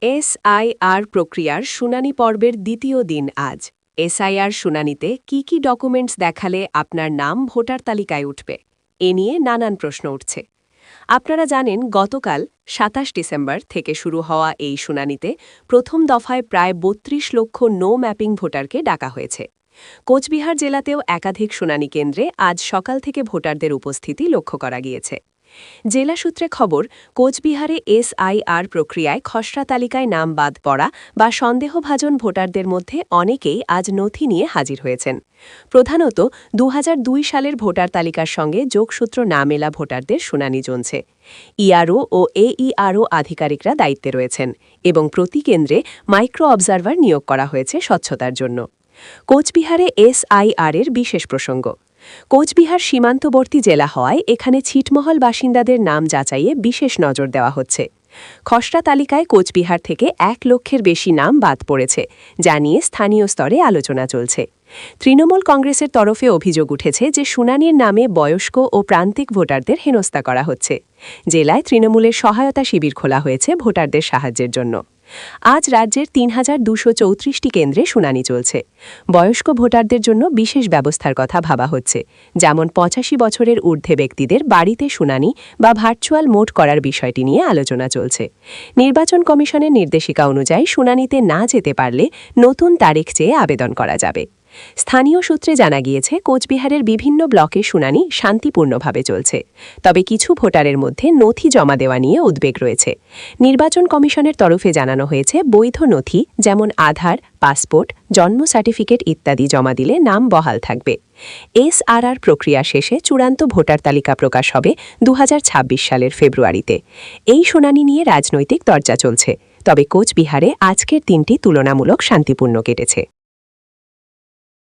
SIR প্রক্রিয়ার শুনানি পর্বের দ্বিতীয় দিন আজ। এসআইআর শুনানিতে কি কি ডকুমেন্টস দেখালে আপনার নাম ভোটার তালিকায় উঠবে এ নিয়ে নানান প্রশ্ন উঠছে। আপনারা জানেন গতকাল ২৭ ডিসেম্বর থেকে শুরু হওয়া এই শুনানিতে প্রথম দফায় প্রায় ৩২ লক্ষ নো ম্যাপিং ভোটারকে ডাকা হয়েছে। কোচবিহার জেলাতেও একাধিক শুনানি কেন্দ্রে আজ সকাল থেকে ভোটারদের উপস্থিতি লক্ষ্য করা গিয়েছে। জেলা সূত্রে খবর, কোচবিহারে এসআইআর প্রক্রিয়ায় খসড়া তালিকায় নাম বাদ পড়া বা সন্দেহভাজন ভোটারদের মধ্যে অনেকেই আজ নথি নিয়ে হাজির হয়েছেন। প্রধানত ২০০২ সালের ভোটার তালিকার সঙ্গে যোগসূত্র না মেলা ভোটারদের শুনানি চলছে। ইআরও ও এইআরও আধিকারিকরা দায়িত্বে রয়েছেন এবং প্রতি কেন্দ্রে মাইক্রো অবজারভার নিয়োগ করা হয়েছে স্বচ্ছতার জন্য। কোচবিহারে এসআইআরের বিশেষ প্রসঙ্গ। কোচবিহার সীমান্তবর্তী জেলা হওয়ায় এখানে ছিটমহল বাসিন্দাদের নাম যাচাইয়ে বিশেষ নজর দেওয়া হচ্ছে। খসড়া তালিকায় কোচবিহার থেকে ১ লক্ষের বেশি নাম বাদ পড়েছে, যা নিয়ে স্থানীয় স্তরে আলোচনা চলছে। তৃণমূল কংগ্রেসের তরফে অভিযোগ উঠেছে যে শুনানির নামে বয়স্ক ও প্রান্তিক ভোটারদের হেনস্থা করা হচ্ছে। জেলায় তৃণমূলের সহায়তা শিবির খোলা হয়েছে ভোটারদের সাহায্যের জন্য। আজ রাজ্যের ৩,২৩৪টি কেন্দ্রে শুনানি চলছে। বয়স্ক ভোটারদের জন্য বিশেষ ব্যবস্থার কথা ভাবা হচ্ছে, যেমন ৮৫ বছরের ঊর্ধ্বে ব্যক্তিদের বাড়িতে শুনানি বা ভার্চুয়াল মোড করার বিষয়টি নিয়ে আলোচনা চলছে। নির্বাচন কমিশনের নির্দেশিকা অনুযায়ী শুনানিতে না যেতে পারলে নতুন তারিখ চেয়ে আবেদন করা যাবে। স্থানীয় সূত্রে জানা গিয়েছে, কোচবিহারের বিভিন্ন ব্লকে শুনানি শান্তিপূর্ণভাবে চলছে, তবে কিছু ভোটারের মধ্যে নথি জমা দেওয়া নিয়ে উদ্বেগ রয়েছে। নির্বাচন কমিশনের তরফে জানানো হয়েছে, বৈধ নথি যেমন আধার, পাসপোর্ট, জন্ম সার্টিফিকেট ইত্যাদি জমা দিলে নাম বহাল থাকবে। এসআরআর প্রক্রিয়া শেষে চূড়ান্ত ভোটার তালিকা প্রকাশ হবে ২০২৬ সালের ফেব্রুয়ারিতে। এই শুনানি নিয়ে রাজনৈতিক চর্চা চলছে, তবে কোচবিহারে আজকের দিনটি তুলনামূলক শান্তিপূর্ণ কেটেছে।